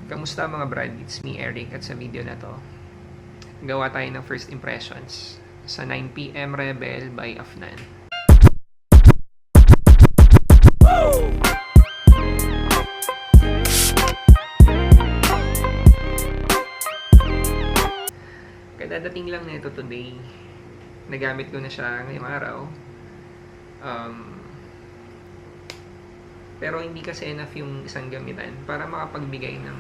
Kamusta mga brad? It's me Eric at sa video na to, gawa tayo ng first impressions sa 9pm Rebel by Afnan. Kadadating lang nito today. Nagamit ko na siya ngayong araw. Pero hindi kasi enough yung isang gamitan para makapagbigay ng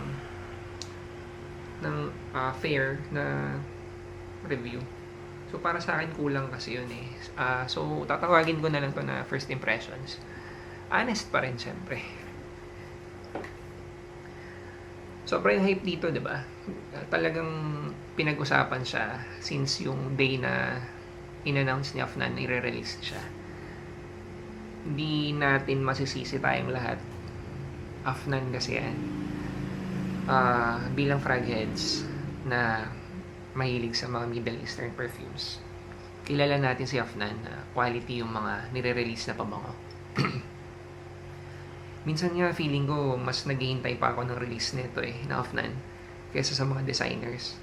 fair na review. So para sa akin kulang kasi yun eh. So tatawagin ko na lang to na first impressions. Honest pa rin syempre. Sobrang hype dito, 'di ba? Talagang pinag-usapan siya since yung day na in-announce ni Afnan na i-release siya. Hindi natin masisisi tayong lahat. Afnan kasi yan. Bilang fragheads na mahilig sa mga Middle Eastern perfumes, kilala natin si Afnan na quality yung mga nire-release na pabango. Minsan nga feeling ko mas naghihintay pa ako ng release nito na Afnan kaysa sa mga designers.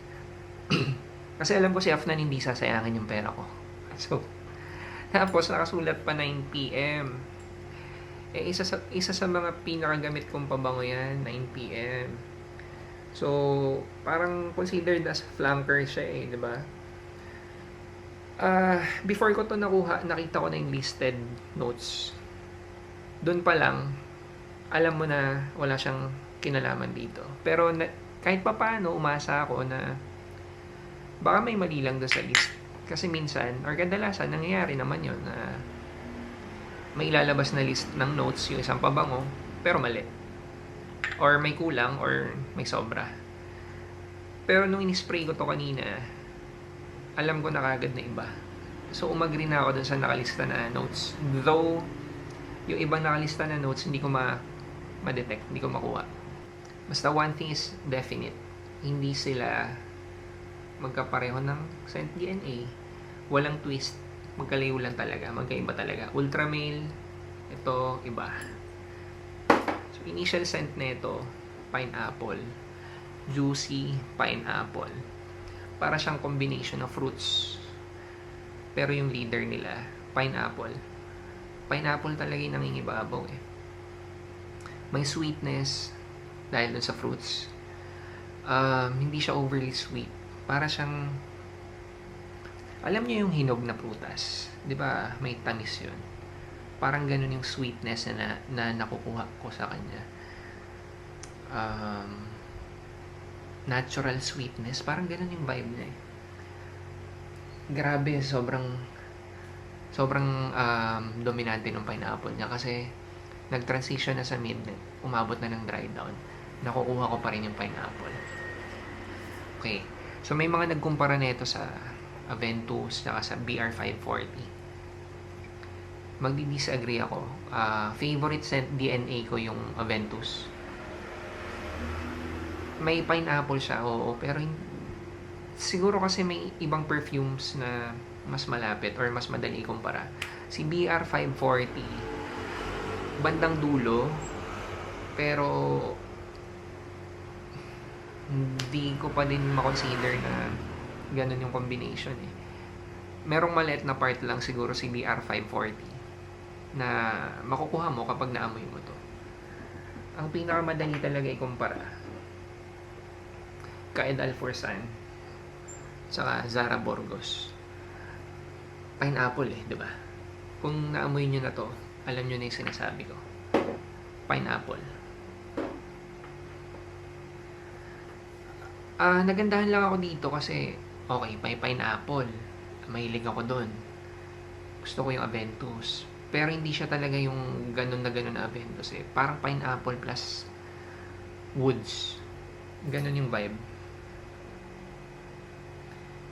Kasi alam ko si Afnan hindi sasayangin yung pera ko. So, tapos nakasulat pa 9pm. Isa sa mga pinakagamit kong pabango yan, 9pm. So, parang considered as flanker siya 'di ba? Before ko to nakuha, nakita ko na yung listed notes. Doon pa lang, alam mo na wala siyang kinalaman dito. Pero kahit pa paano, umasa ako na baka may mali lang doon sa list. Kasi minsan, or kadalasan, nangyayari naman yun na may ilalabas na list ng notes yung isang pabango, pero mali. Or may kulang, or may sobra. Pero nung in-spray ko to kanina, alam ko na kagad na iba. So, umagri na ako dun sa nakalista na notes. Though, yung ibang nakalista na notes, hindi ko ma-detect, hindi ko makuha. Basta one thing is definite. Hindi sila magkapareho ng scent DNA. Walang twist. Magkalayo lang talaga. Magkaiba talaga. Ultra male, ito, iba. So, initial scent na ito, pineapple. Juicy, pineapple. Para siyang combination of fruits. Pero yung leader nila, pineapple. Pineapple talaga yung nangingibabaw May sweetness dahil dun sa fruits. Hindi siya overly sweet. Para siyang, alam niyo yung hinog na prutas, 'di ba? May tamis 'yun. Parang ganun yung sweetness na nakukuha ko sa kanya. Natural sweetness, parang ganun yung vibe niya. Grabe, sobrang dominante ng pineapple niya kasi nag-transition na sa midnight, umabot na ng dry down. Nakukuha ko pa rin yung pineapple. Okay. So, may mga nagkumpara nito sa Aventus at sa BR540. Magdi-disagree ako. Favorite scent DNA ko yung Aventus. May pineapple siya, oo. Pero siguro kasi may ibang perfumes na mas malapit or mas madali ikumpara. Si BR540, bandang dulo, pero hindi ko pa din makonsider na ganun yung combination Merong maliit na part lang siguro si BR540 na makukuha mo kapag naamoy mo to. Ang pinakamadali talaga ikumpara, Caed Alforsan saka Zara Burgos. Pineapple 'di ba? Kung naamoy nyo na to, alam nyo na yung sinasabi ko. Pineapple. Nagandahan lang ako dito kasi okay, may pineapple. Mahilig ako doon. Gusto ko yung Aventus. Pero hindi siya talaga yung ganun na Aventus Parang pineapple plus woods. Ganun yung vibe.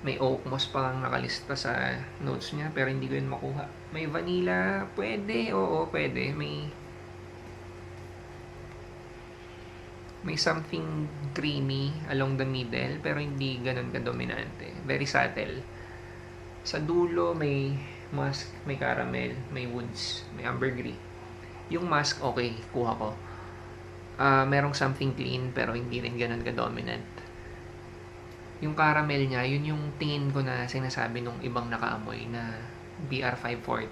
May oak moss pa lang nakalista sa notes niya pero hindi ko yun makuha. May vanilla, pwede, oo, pwede. May something creamy along the middle pero hindi ganun ka-dominante. Very subtle. Sa dulo may musk, may caramel, may woods, may ambergris. Yung musk okay, kuha ko. merong something clean pero hindi rin ganun ka-dominant. Yung caramel niya, yun yung tingin ko na sinasabi nung ibang nakaamoy na BR540.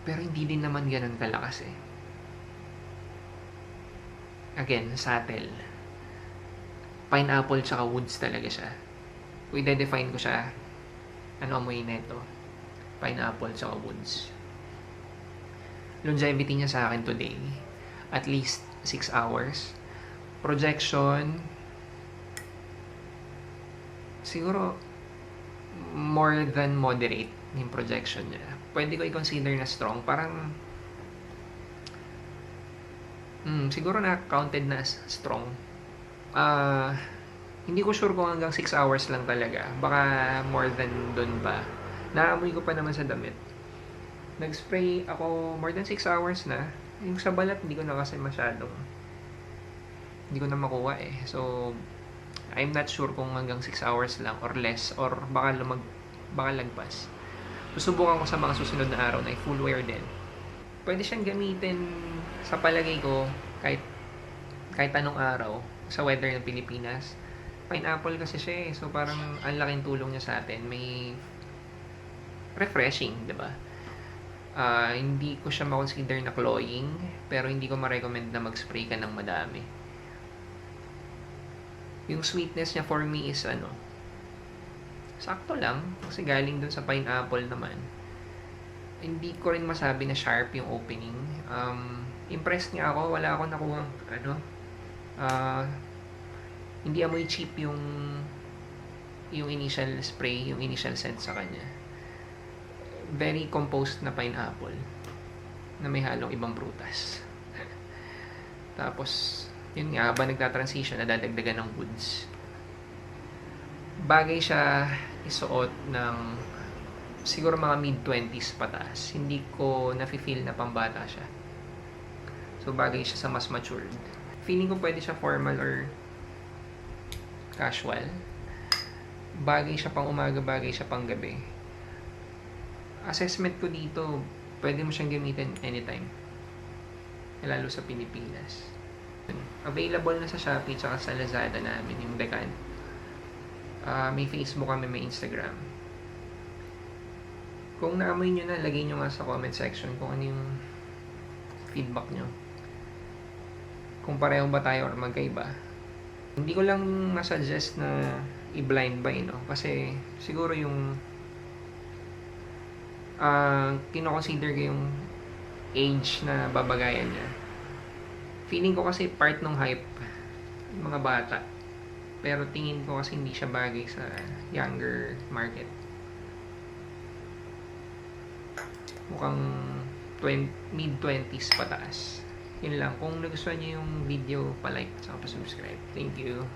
Pero hindi din naman ganun kalakas eh. Again, subtle. Pineapple tsaka woods talaga siya. Kung i-define ko siya, ano amoy neto? Pineapple tsaka woods. Longevity niya sa akin today, at least 6 hours. Projection, siguro more than moderate yung projection niya. Pwede ko i-consider na strong. Parang siguro na counted na as strong. Hindi ko sure kung hanggang 6 hours lang talaga. Baka more than dun ba. Naamoy ko pa naman sa damit. Nag-spray ako more than 6 hours na. Yung sa balat, hindi ko na kasi masyadong hindi ko na makuha eh. So, I'm not sure kung hanggang 6 hours lang or less or baka lagpas. Susubukan ko sa mga susunod na araw na full wear din. Pwede siyang gamitin sa palagay ko kahit anong araw sa weather ng Pilipinas. Pineapple kasi siya eh. So parang ang laking tulong niya sa atin. May refreshing, 'di ba? Hindi ko siya ma-consider na cloying, pero hindi ko ma-recommend na mag-spray ka ng madami. Yung sweetness niya for me is sakto lang kasi galing dun sa pineapple naman. Hindi ko rin masabi na sharp yung opening. Impressed nga ako, wala akong nakuhang hindi amoy cheap yung initial spray, yung initial scent sa kanya. Very composed na pineapple na may halong ibang prutas. Tapos yun nga, habang nagta-transition, nadadagdagan ng woods. Bagay siya isuot ng siguro mga mid-20s pataas. Hindi ko nafe-feel na pambata siya. So, bagay siya sa mas matured. Feeling ko pwede siya formal or casual. Bagay siya pang umaga, bagay siya pang gabi. Assessment ko dito, pwede mo siyang gamitin anytime. Lalo sa Pilipinas. Available na sa Shopee tsaka sa Lazada namin yung Decan. May Facebook kami, may Instagram. Kung naamoy nyo na, lagay nyo nga sa comment section kung ano yung feedback nyo. Kung pareho ba tayo or magkaiba. Hindi ko lang masuggest na i-blind buy, no? Kasi siguro yung kino-consider ko yung age na babagayan niya. Feeling ko kasi part ng hype yung mga bata. Pero tingin ko kasi hindi siya bagay sa younger market. Mukhang mid-20s pataas. Yun lang. Kung nagustuhan niyo yung video, pa-like at pa-subscribe. Thank you.